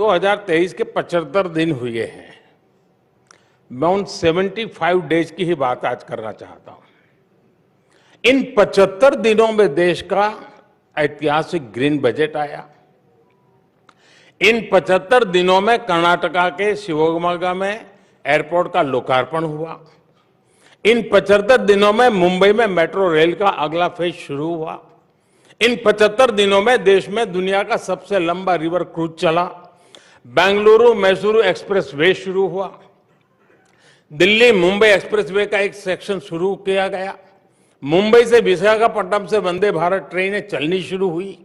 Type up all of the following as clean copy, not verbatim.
2023 के 75 दिन हुए हैं। मैं उन 75 डेज की ही बात आज करना चाहता हूं। इन 75 दिनों में देश का ऐतिहासिक ग्रीन बजट आया। इन 75 दिनों में कर्नाटका के शिवमोगा में एयरपोर्ट का लोकार्पण हुआ। इन 75 दिनों में मुंबई में मेट्रो रेल का अगला फेज शुरू हुआ। इन 75 दिनों में देश में दुनिया का सबसे लंबा रिवर क्रूज चला। बेंगलुरु मैसूरू एक्सप्रेस वे शुरू हुआ। दिल्ली मुंबई एक्सप्रेसवे का एक सेक्शन शुरू किया गया। मुंबई से विशाखापट्टनम से वंदे भारत ट्रेनें चलनी शुरू हुई।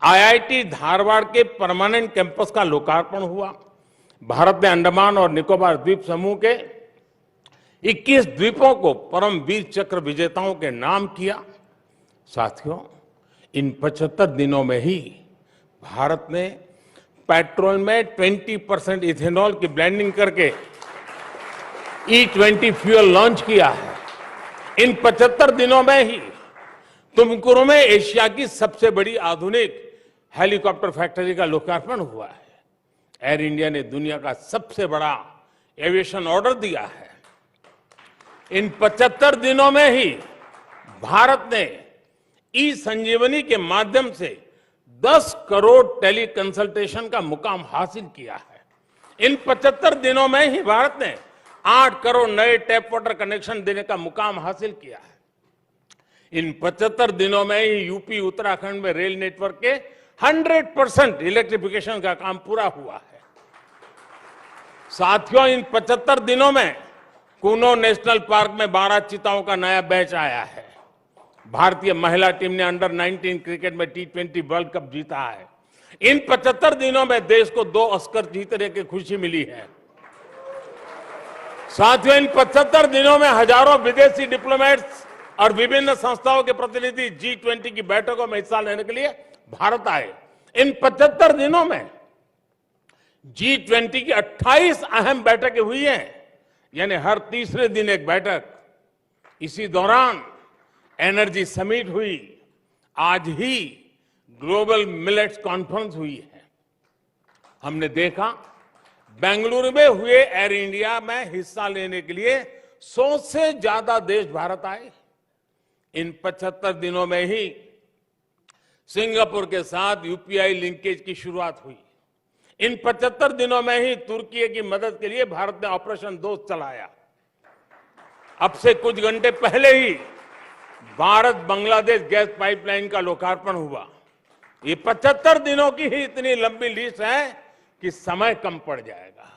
आईआईटी धारवाड़ के परमानेंट कैंपस का लोकार्पण हुआ। भारत ने अंडमान और निकोबार द्वीप समूह के 21 द्वीपों को परम वीर चक्र विजेताओं के नाम किया। साथियों, इन 75 दिनों में ही भारत ने पेट्रोल में 20% इथेनॉल की ब्लेंडिंग करके E20 फ्यूल लॉन्च किया है। इन 75 दिनों में ही तुमकुरू में एशिया की सबसे बड़ी आधुनिक हेलीकॉप्टर फैक्ट्री का लोकार्पण हुआ है। एयर इंडिया ने दुनिया का सबसे बड़ा एविएशन ऑर्डर दिया है। इन 75 दिनों में ही भारत ने ई संजीवनी के माध्यम से 10 करोड़ टेली कंसल्टेशन का मुकाम हासिल किया है। इन 75 दिनों में ही भारत ने 8 करोड़ नए टैप वाटर कनेक्शन देने का मुकाम हासिल किया है। इन 75 दिनों में ही यूपी उत्तराखंड में रेल नेटवर्क के 100% इलेक्ट्रिफिकेशन का काम पूरा हुआ है। साथियों, इन 75 दिनों में कूनो नेशनल पार्क में 12 चीताओं का नया बैच आया है। भारतीय महिला टीम ने अंडर 19 क्रिकेट में T20 वर्ल्ड कप जीता है। इन 75 दिनों में देश को 2 ऑस्कर जीतने की खुशी मिली है। साथियों, इन 75 दिनों में हजारों विदेशी डिप्लोमेट्स और विभिन्न संस्थाओं के प्रतिनिधि G20 की बैठकों में हिस्सा लेने के लिए भारत आए। इन 75 दिनों में G20 की 28 अहम बैठकें हुई हैं, यानी हर तीसरे दिन एक बैठक। इसी दौरान एनर्जी समिट हुई। आज ही ग्लोबल मिलेट्स कॉन्फ्रेंस हुई है। हमने देखा बेंगलुरु में हुए एयर इंडिया में हिस्सा लेने के लिए 100 से ज्यादा देश भारत आए। इन 75 दिनों में ही सिंगापुर के साथ यूपीआई लिंकेज की शुरुआत हुई। इन 75 दिनों में ही तुर्की की मदद के लिए भारत ने ऑपरेशन दोस्त चलाया। अब से कुछ घंटे पहले ही भारत बांग्लादेश गैस पाइपलाइन का लोकार्पण हुआ। ये 75 दिनों की ही इतनी लंबी लिस्ट है कि समय कम पड़ जाएगा।